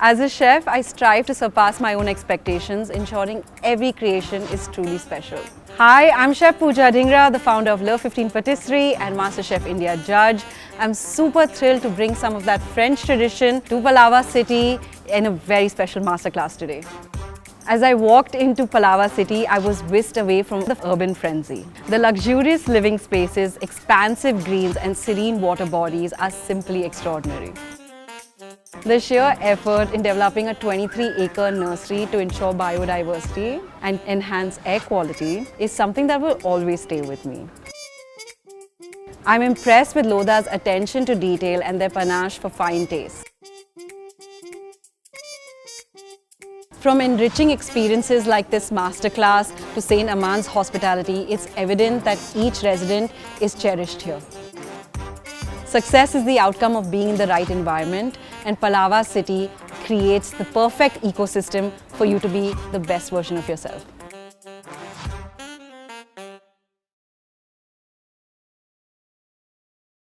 As a chef, I strive to surpass my own expectations, ensuring every creation is truly special. Hi, I'm Chef Pooja Dhingra, the founder of Love 15 Patisserie and MasterChef India judge. I'm super thrilled to bring some of that French tradition to Palava City in a very special masterclass today. As I walked into Palava City, I was whisked away from the urban frenzy. The luxurious living spaces, expansive greens and serene water bodies are simply extraordinary. The sheer effort in developing a 23-acre nursery to ensure biodiversity and enhance air quality is something that will always stay with me. I'm impressed with Lodha's attention to detail and their panache for fine taste. From enriching experiences like this masterclass to Saint Aman's hospitality, it's evident that each resident is cherished here. Success is the outcome of being in the right environment, and Palava City creates the perfect ecosystem for you to be the best version of yourself.